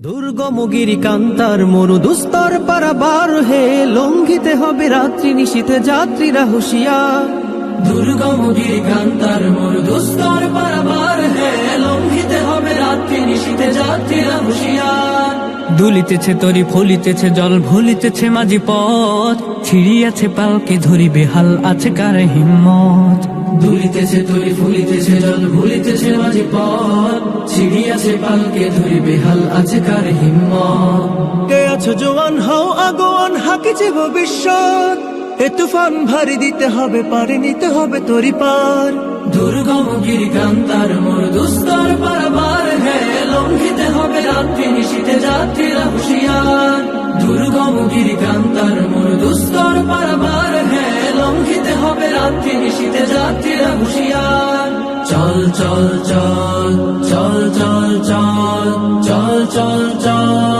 দুর্গম গিরিকান্তার মরু দুস্তর পারাবার হে, লঙ্ঘিতে হবে রাত্রি নিশীথে যাত্রীরা হুঁশিয়ার। দুর্গম গিরিকান্তার মরু দুস্তর পারাবার হে, লঙ্ঘিতে হবে রাত্রি নিশীথে যাত্রীরা হুঁশিয়ার। দুলিতেছে তরি ফলিতেছে জল ভুলিতেছে মাঝি পথ, ছিড়িয়াছে পালকে ধরি বেহাল আছে কার হিম্মত। দুলিতেছে তরি ফুলিতেছে জল ভুলিতেছে মাঝি পথ, ছিড়িয়াছে পালকে ধরি বেহাল আছে কার হিম্মত। কে আছো জোয়ান হও আগোয়ান হাকিছে ভবিষ্যৎ, এ তুফান ভারী দিতে হবে পারে নিতে হবে তরি পার। দুর্গম গিরিকান্তার মরু দুস্তর পারাবার হে, লঙ্ঘিতে হবে রাত্রি নিশীথে যাত্রীরা হুঁশিয়ার। দুর্গম গিরিকান্তার মরু দুস্তর পারাবার হে, লঙ্ঘিতে হবে রাত্রি নিশীথে যাত্রীরা হুঁশিয়ার। চল চল চল চল চল চল চল চল চল